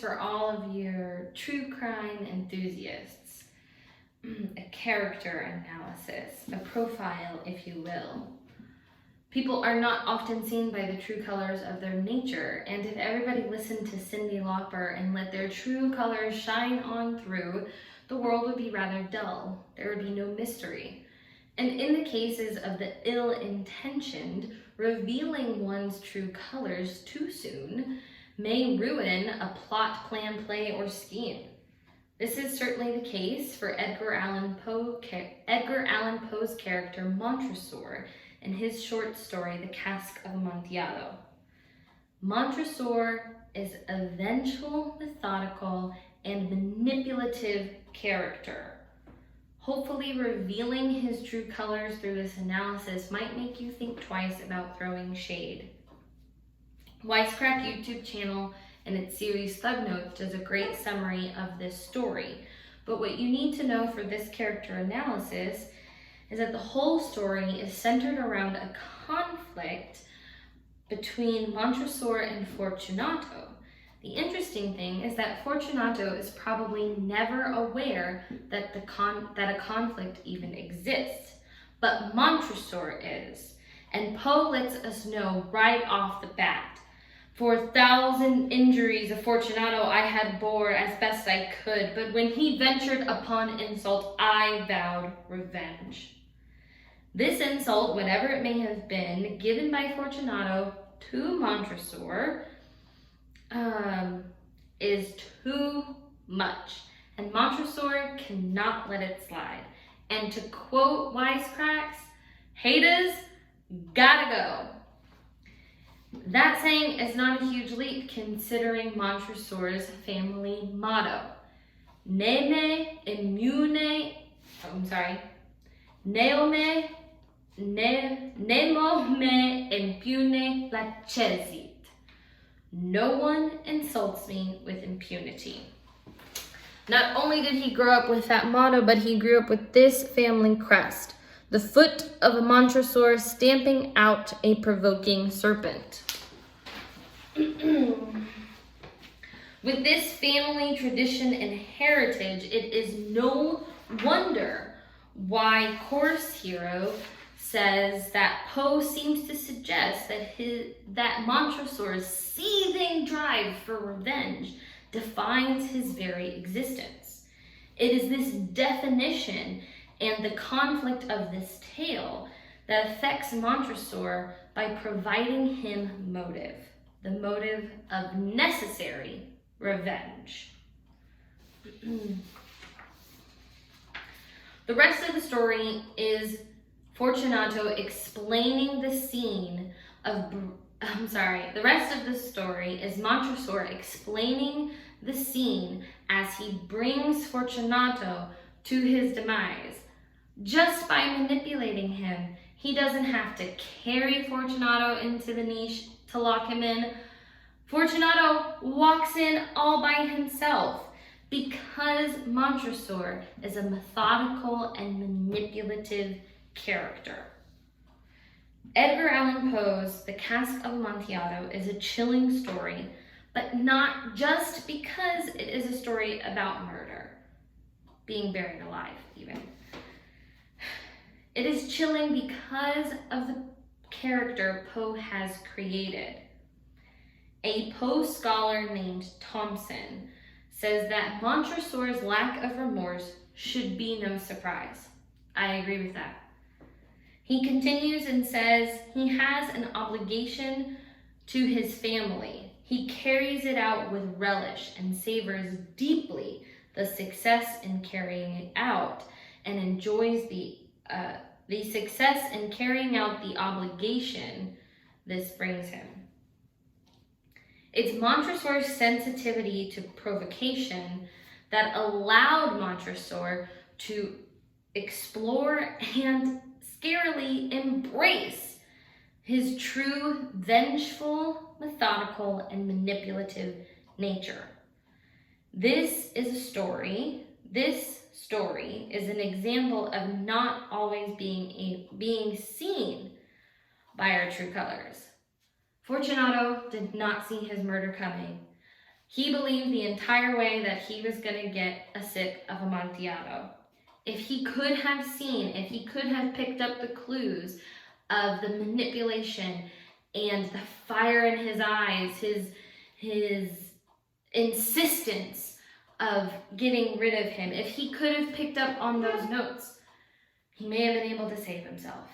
for all of your true crime enthusiasts. A character analysis, a profile, if you will. People are not often seen by the true colors of their nature, and if everybody listened to Cyndi Lauper and let their true colors shine on through, the world would be rather dull. There would be no mystery. And in the cases of the ill-intentioned, revealing one's true colors too soon may ruin a plot, plan, play, or scheme. This is certainly the case for Edgar Allan Poe's character Montresor in his short story, The Cask of Amontillado. Montresor is a vengeful, methodical, and manipulative character. Hopefully revealing his true colors through this analysis might make you think twice about throwing shade. Wisecrack YouTube channel and its series Thug Notes does a great summary of this story, but what you need to know for this character analysis is that the whole story is centered around a conflict between Montresor and Fortunato. The interesting thing is that Fortunato is probably never aware that a conflict even exists, but Montresor is, and Poe lets us know right off the bat. For 1,000 injuries of Fortunato I had bore as best I could, but when he ventured upon insult, I vowed revenge. This insult, whatever it may have been, given by Fortunato to Montresor, is too much, and Montresor cannot let it slide. And to quote Wisecracks, haters gotta go. That saying is not a huge leap considering Montresor's family motto. Neome me impune lacessit. No one insults me with impunity. Not only did he grow up with that motto, but he grew up with this family crest, the foot of a Montresor stamping out a provoking serpent. With this family tradition and heritage, it is no wonder why Chorus Hero says that Poe seems to suggest that Montresor's seething drive for revenge defines his very existence. It is this definition and the conflict of this tale that affects Montresor by providing him motive, the motive of necessary revenge. The rest of the story is Fortunato explaining the scene of, the rest of the story is Montresor explaining the scene as he brings Fortunato to his demise. Just by manipulating him, he doesn't have to carry Fortunato into the niche to lock him in. Fortunato walks in all by himself because Montresor is a methodical and manipulative character. Edgar Allan Poe's The Cask of Amontillado is a chilling story, but not just because it is a story about murder, being buried alive even. It is chilling because of the character Poe has created. A Poe scholar named Thompson says that Montresor's lack of remorse should be no surprise. I agree with that. He continues and says he has an obligation to his family. He carries it out with relish and savors deeply the success in carrying it out and enjoys the success in carrying out the obligation this brings him. It's Montresor's sensitivity to provocation that allowed Montresor to explore and scarily embrace his true, vengeful, methodical, and manipulative nature. This story is an example of not always being seen by our true colors. Fortunato did not see his murder coming, He believed the entire way that he was going to get a sip of Amontillado. If he could have seen, if he could have picked up the clues of the manipulation and the fire in his eyes, his insistence of getting rid of him, if he could have picked up on those notes, he may have been able to save himself.